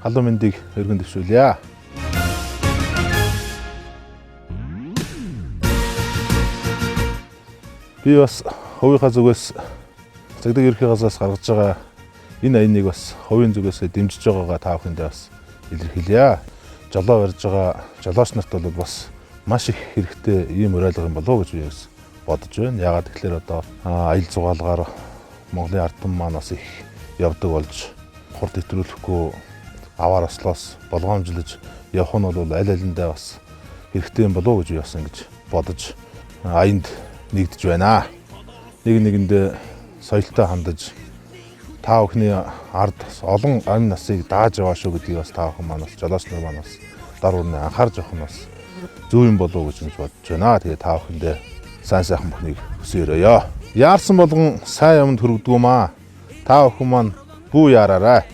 Халуун мэндийг өргөн дэвшүүлье. Би бас хувийнхаа зүгээс Цагдаа ерхий газраас гаргаж байгаа энэ аяныг бас хувийн зүгээс дэмжиж байгаагаа та бүхэндээ бас илэрхийлье. Жолоо барьж байгаа жолооч нарт бол бас маш их хэрэгтэй ийм уриалга юм болов уу гэж би бодож байна. Яагаад тэгэхээр одоо аял зугаалгаар Монголын ард түмэн маань бас их явдаг болж хурд хэтрүүлэхгүй аваар ослоос болгоомжлож явах нь бол аль алиндаа бас хэрэгтэй юм болов уу гэж би бас ингэж бодож аянд нэгдэж байна. Нэг нэгэндээ соёлтой хандаж та бүхний ард олон амь насыг дааж яваа шүү гэдгийг бас та бүхэн маань бас жолооч нар маань бас дор бүрнээ анхаарж явах нь бас зөв юм болов уу гэж бодож байна. Тэгээ та бүхэндээ сайн сайхан бүхнийг хүсээрэй. Яарсан болгон сайн юмд хүрэгдгүү маа. Та бүхэн маань бүү яараарай.